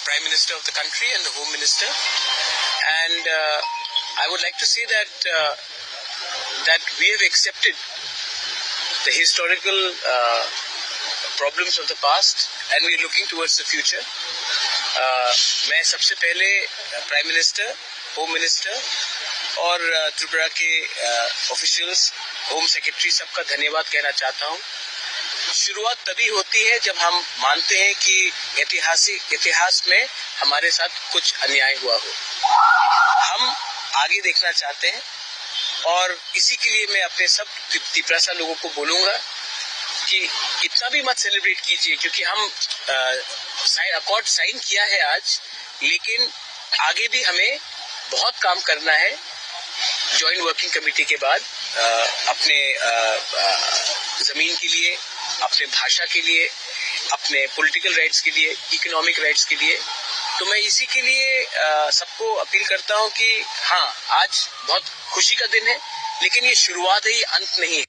Prime Minister of the country and the Home Minister, and I would like to say that we have accepted the historical problems of the past and we are looking towards the future. मैं सबसे पहले prime minister, home minister और त्रिपुरा के officials, home secretary सबका धन्यवाद कहना चाहता हूं। शुरुआत तभी होती है जब हम मानते हैं कि इतिहास में हमारे साथ कुछ अन्याय हुआ हो। हम आगे देखना चाहते हैं और इसी के लिए मैं अपने सब त्रिपुरा लोगों को बोलूंगा कि इतना भी मत सेलिब्रेट कीजिए, क्योंकि हम अकॉर्ड साइन किया है आज, लेकिन आगे भी हमें बहुत काम करना है। जॉइंट वर्किंग कमेटी के बाद अपने जमीन के लिए, अपने भाषा के लिए, अपने पॉलिटिकल राइट्स के लिए, इकोनॉमिक राइट्स के लिए। तो मैं इसी के लिए सबको अपील करता हूं कि हाँ, आज बहुत खुशी का दिन है, लेकिन ये शुरुआत है, ये अंत नहीं है।